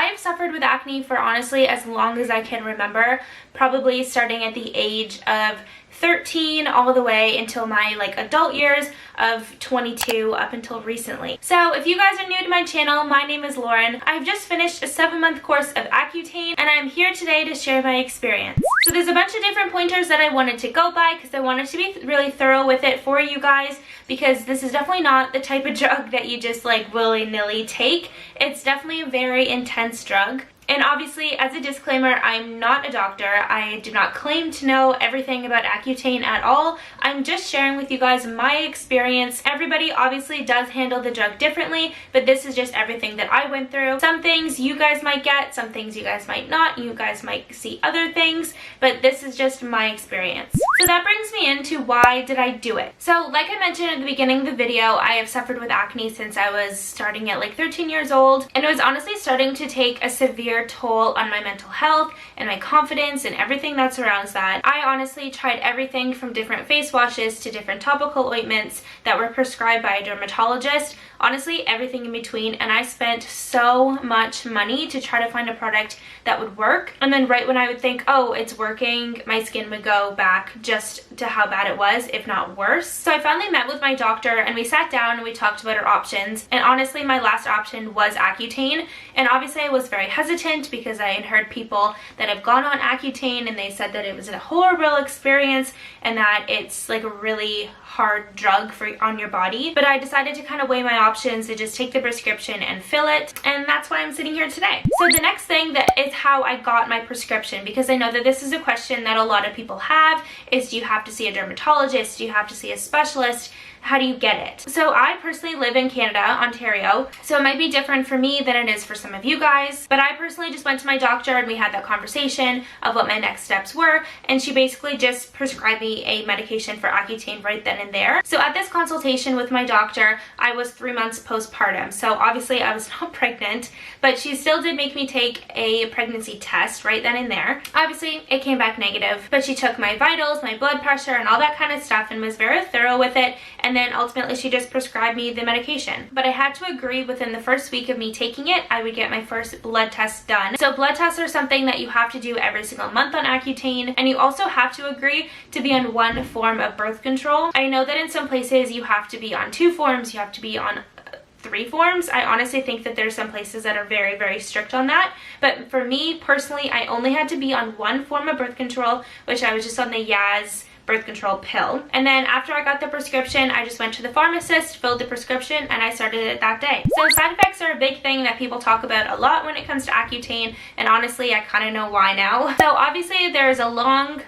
I've suffered with acne for honestly as long as I can remember, probably starting at the age of 13 all the way until my adult years of 22 up until recently. So if you guys are new to my channel, my name is Lauren. I've just finished a 7-month course of Accutane and I'm here today to share my experience. So there's a bunch of different pointers that I wanted to go by because I wanted to be really thorough with it for you guys, because this is definitely not the type of drug that you just willy-nilly take. It's definitely a very intense drug. And obviously, as a disclaimer, I'm not a doctor. I do not claim to know everything about Accutane at all. I'm just sharing with you guys my experience. Everybody obviously does handle the drug differently, but this is just everything that I went through. Some things you guys might get, some things you guys might not. You guys might see other things, but this is just my experience. So that brings me into why did I do it? So like I mentioned at the beginning of the video, I have suffered with acne since I was starting at 13 years old, and it was honestly starting to take a severe toll on my mental health and my confidence and everything that surrounds that. I honestly tried everything from different face washes to different topical ointments that were prescribed by a dermatologist, honestly everything in between, and I spent so much money to try to find a product that would work, and then right when I would think, oh, it's working, my skin would go back just to how bad it was, if not worse. So I finally met with my doctor and we sat down and we talked about our options, and honestly my last option was Accutane, and obviously I was very hesitant because I had heard people that have gone on Accutane and they said that it was a horrible experience and that it's a really hard drug on your body. But I decided to kind of weigh my options and just take the prescription and fill it, and that's why I'm sitting here today. So the next thing that is how I got my prescription, because I know that this is a question that a lot of people have, is do you have to see a dermatologist? Do you have to see a specialist? How do you get it? So I personally live in Canada, Ontario, so it might be different for me than it is for some of you guys, but I personally just went to my doctor and we had that conversation of what my next steps were, and she basically just prescribed me a medication for Accutane right then and there. So at this consultation with my doctor, I was 3 months postpartum, so obviously I was not pregnant, but she still did make me take a pregnancy test right then and there. Obviously it came back negative, but she took my vitals, my blood pressure, and all that kind of stuff and was very thorough with it, and then ultimately she just prescribed me the medication. But I had to agree within the first week of me taking it, I would get my first blood test done. So blood tests are something that you have to do every single month on Accutane, and you also have to agree to be on one form of birth control. I know that in some places you have to be on 2 forms, you have to be on 3 forms. I honestly think that there's some places that are very, very strict on that. But for me personally, I only had to be on 1 form of birth control, which I was just on the Yaz birth control pill. And then after I got the prescription, I just went to the pharmacist, filled the prescription, and I started it that day. So side effects are a big thing that people talk about a lot when it comes to Accutane, and honestly I kind of know why now. So obviously there's a long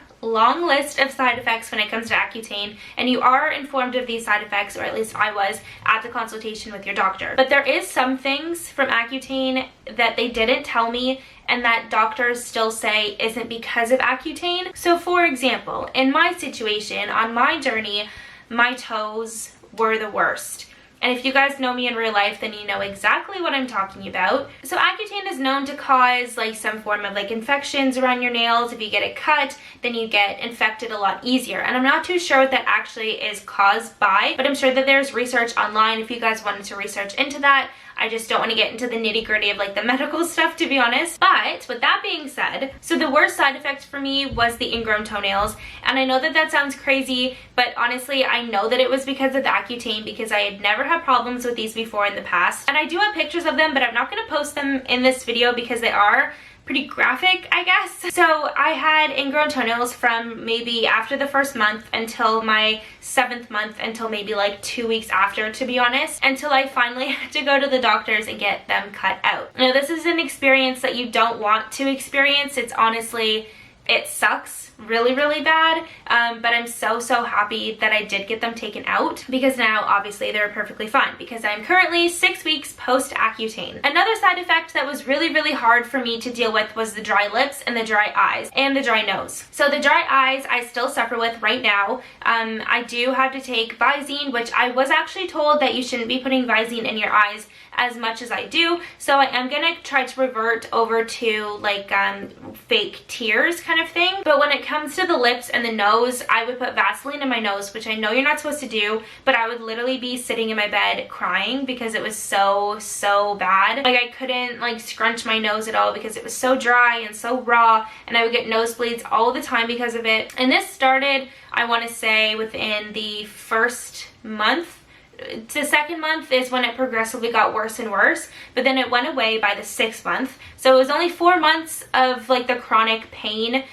list of side effects when it comes to Accutane, and you are informed of these side effects, or at least I was at the consultation with your doctor. But there is some things from Accutane that they didn't tell me and that doctors still say isn't because of Accutane. So for example, in my situation, on my journey, my toes were the worst. And if you guys know me in real life, then you know exactly what I'm talking about. So Accutane is known to cause some form of infections around your nails. If you get it cut, then you get infected a lot easier. And I'm not too sure what that actually is caused by, but I'm sure that there's research online if you guys wanted to research into that. I just don't want to get into the nitty-gritty of the medical stuff, to be honest. But with that being said, so the worst side effect for me was the ingrown toenails. And I know that that sounds crazy, but honestly, I know that it was because of the Accutane, because I had never had problems with these before in the past. And I do have pictures of them, but I'm not going to post them in this video because they are pretty graphic, I guess. So I had ingrown toenails from maybe after the first month until my 7th month, until maybe 2 weeks after, to be honest, until I finally had to go to the doctors and get them cut out. Now this is an experience that you don't want to experience. It's honestly, it sucks really, really bad, but I'm so happy that I did get them taken out, because now obviously they're perfectly fine, because I'm currently 6 weeks post Accutane. Another side effect that was really, really hard for me to deal with was the dry lips and the dry eyes and the dry nose. So the dry eyes I still suffer with right now. I do have to take Visine, which I was actually told that you shouldn't be putting Visine in your eyes as much as I do. So I am gonna try to revert over to like fake tears kind of thing. But when it comes to the lips and the nose, I would put Vaseline in my nose, which I know you're not supposed to do, but I would literally be sitting in my bed crying because it was so bad. Like I couldn't like scrunch my nose at all because it was so dry and so raw, and I would get nosebleeds all the time because of it. And this started, I want to say, within the first month. The second month is when it progressively got worse and worse, but then it went away by the 6th month. So it was only 4 months of like the chronic pain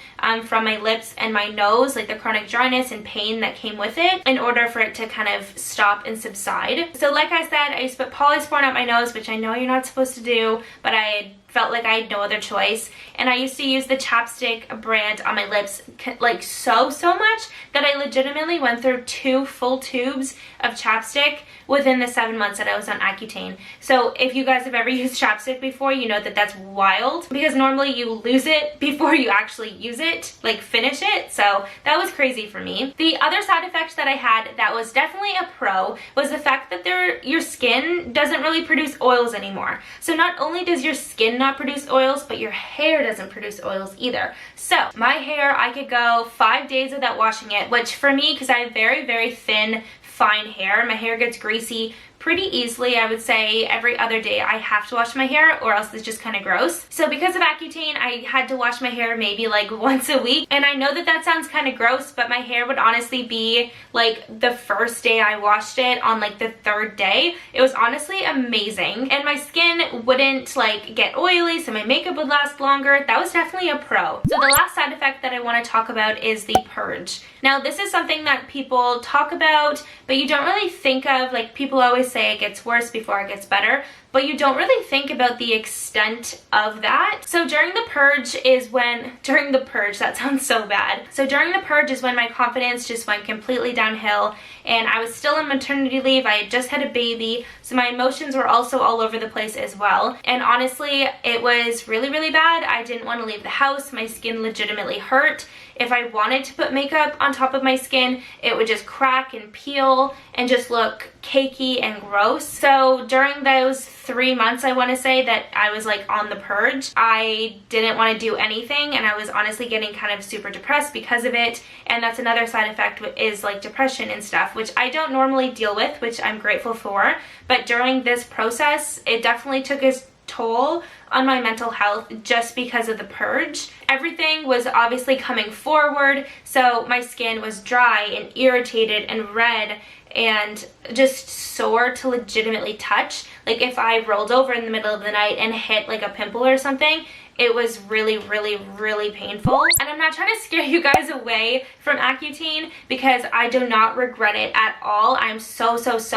from my lips and my nose, like the chronic dryness and pain that came with it, in order for it to kind of stop and subside. So like I said, I used to put polysporin up my nose, which I know you're not supposed to do, but I felt like I had no other choice. And I used to use the chapstick brand on my lips like so much that I legitimately went through 2 full tubes of chapstick within the 7 months that I was on Accutane. So if you guys have ever used chapstick before, you know that that's wild, because normally you lose it before you actually use it, like finish it. So that was crazy for me. The other side effect that I had that was definitely a pro was the fact that your skin doesn't really produce oils anymore. So not only does your skin not produce oils, but your hair doesn't produce oils either. So my hair, I could go 5 days without washing it, which for me, because I have very thin, fine hair, my hair gets greasy pretty easily. I would say every other day I have to wash my hair, or else it's just kind of gross. So because of Accutane, I had to wash my hair maybe like once a week. And I know that that sounds kind of gross, but my hair would honestly be like the first day I washed it on like the 3rd day. It was honestly amazing. And my skin wouldn't like get oily, so my makeup would last longer. That was definitely a pro. So the last side effect that I want to talk about is the purge. Now this is something that people talk about, but you don't really think of. Like people always say it gets worse before it gets better, but you don't really think about the extent of that. So during the purge, that sounds so bad. So during the purge is when my confidence just went completely downhill, and I was still on maternity leave. I had just had a baby, so my emotions were also all over the place as well. And honestly, it was really bad. I didn't want to leave the house. My skin legitimately hurt. If I wanted to put makeup on top of my skin, it would just crack and peel and just look cakey and gross. So during those 3 months, I want to say, that I was like on the purge, I didn't want to do anything, and I was honestly getting kind of super depressed because of it. And that's another side effect, is like depression and stuff, which I don't normally deal with, which I'm grateful for. But during this process, it definitely took its toll on my mental health just because of the purge. Everything was obviously coming forward, so my skin was dry and irritated and red and just sore to legitimately touch. Like if I rolled over in the middle of the night and hit like a pimple or something, it was really painful. And I'm not trying to scare you guys away from Accutane, because I do not regret it at all. I'm so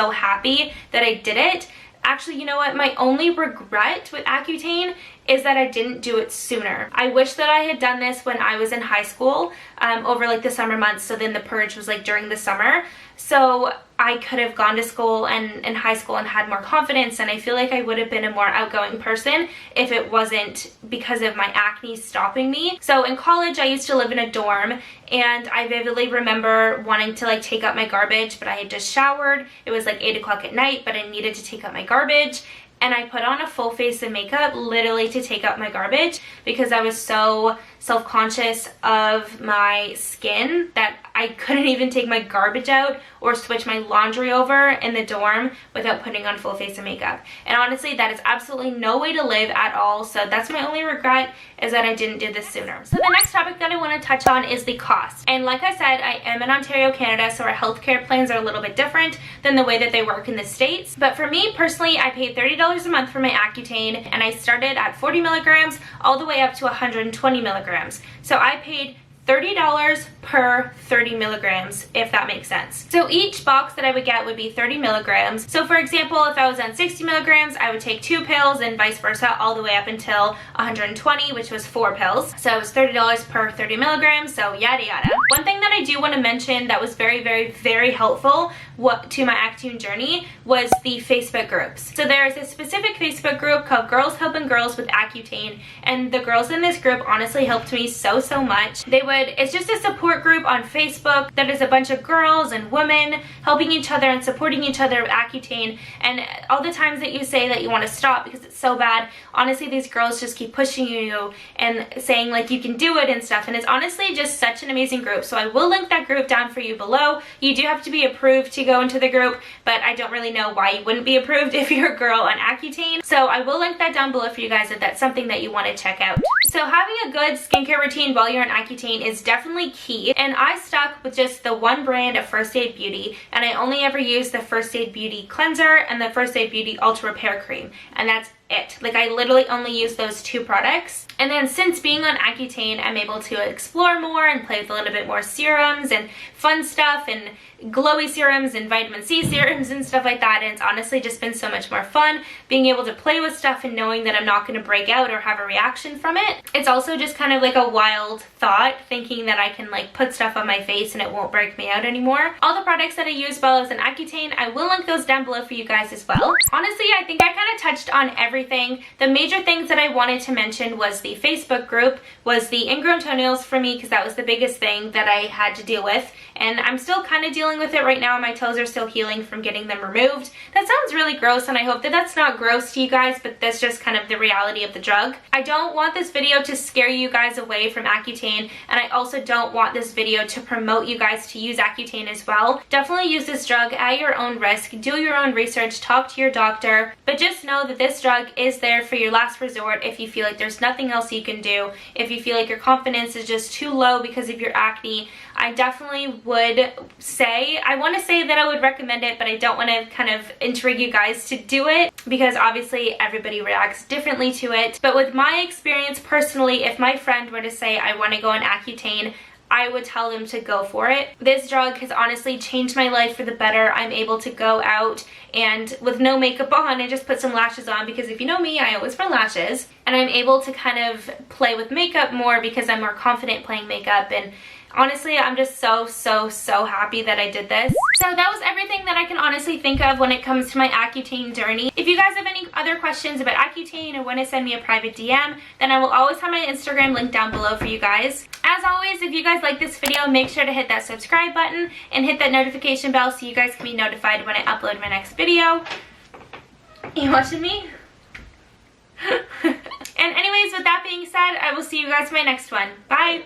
happy that I did it. Actually, you know what? My only regret with Accutane is that I didn't do it sooner. I wish that I had done this when I was in high school, over like the summer months. So then the purge was like during the summer. So I could have gone to school and in high school and had more confidence, and I feel like I would have been a more outgoing person if it wasn't because of my acne stopping me. So in college, I used to live in a dorm, and I vividly remember wanting to like take out my garbage, but I had just showered. It was like 8 o'clock at night, but I needed to take out my garbage. And I put on a full face of makeup literally to take out my garbage, because I was so self-conscious of my skin that I couldn't even take my garbage out or switch my laundry over in the dorm without putting on full face of makeup. And honestly, that is absolutely no way to live at all. So that's my only regret, is that I didn't do this sooner. So the next topic that I want to touch on is the cost. And like I said, I am in Ontario, Canada, so our healthcare plans are a little bit different than the way that they work in the States. But for me personally, I paid $30 a month for my Accutane, and I started at 40 milligrams all the way up to 120 milligrams. So I paid $30 per 30 milligrams, if that makes sense. So each box that I would get would be 30 milligrams. So for example, if I was on 60 milligrams, I would take 2 pills, and vice versa, all the way up until 120, which was 4 pills. So it was $30 per 30 milligrams, so yada yada. One thing that I do want to mention that was very helpful to my Accutane journey was the Facebook groups. So there is a specific Facebook group called Girls Helping Girls with Accutane, and the girls in this group honestly helped me so much. They would good. It's just a support group on Facebook that is a bunch of girls and women helping each other and supporting each other with Accutane. And all the times that you say that you want to stop because it's so bad, honestly, these girls just keep pushing you and saying like you can do it and stuff. And it's honestly just such an amazing group. So I will link that group down for you below. You do have to be approved to go into the group, but I don't really know why you wouldn't be approved if you're a girl on Accutane. So I will link that down below for you guys if that's something that you want to check out. So having a good skincare routine while you're on Accutane is definitely key. And I stuck with just the one brand of First Aid Beauty, and I only ever use the First Aid Beauty Cleanser and the First Aid Beauty Ultra Repair Cream. And that's it. Like, I literally only use those two products. And then since being on Accutane, I'm able to explore more and play with a little bit more serums and fun stuff and glowy serums and vitamin C serums and stuff like that. And it's honestly just been so much more fun being able to play with stuff and knowing that I'm not going to break out or have a reaction from it. It's also just kind of like a wild thought, thinking that I can like put stuff on my face and it won't break me out anymore. All the products that I used while I was in Accutane, I will link those down below for you guys as well. Honestly, I think I kind of touched on everything. The major things that I wanted to mention was the Facebook group, was the ingrown toenails for me, because that was the biggest thing that I had to deal with. And I'm still kind of dealing with it right now. My toes are still healing from getting them removed. That sounds really gross, and I hope that that's not gross to you guys, but that's just kind of the reality of the drug. I don't want this video to scare you guys away from Accutane, and I also don't want this video to promote you guys to use Accutane as well. Definitely use this drug at your own risk. Do your own research, talk to your doctor, but just know that this drug is there for your last resort if you feel like there's nothing else you can do. If you feel like your confidence is just too low because of your acne, I definitely would say, I want to say that I would recommend it, but I don't want to kind of intrigue you guys to do it because obviously everybody reacts differently to it. But with my experience personally, if my friend were to say I want to go on Accutane, I would tell them to go for it. This drug has honestly changed my life for the better. I'm able to go out and with no makeup on and just put some lashes on, because if you know me, I always wear lashes, and I'm able to kind of play with makeup more because I'm more confident playing makeup. And honestly, I'm just so happy that I did this. So that was everything that I can honestly think of when it comes to my Accutane journey. If you guys have any other questions about Accutane or want to send me a private DM, then I will always have my Instagram link down below for you guys. As always, if you guys like this video, make sure to hit that subscribe button and hit that notification bell so you guys can be notified when I upload my next video. You watching me? And anyways, with that being said, I will see you guys in my next one. Bye!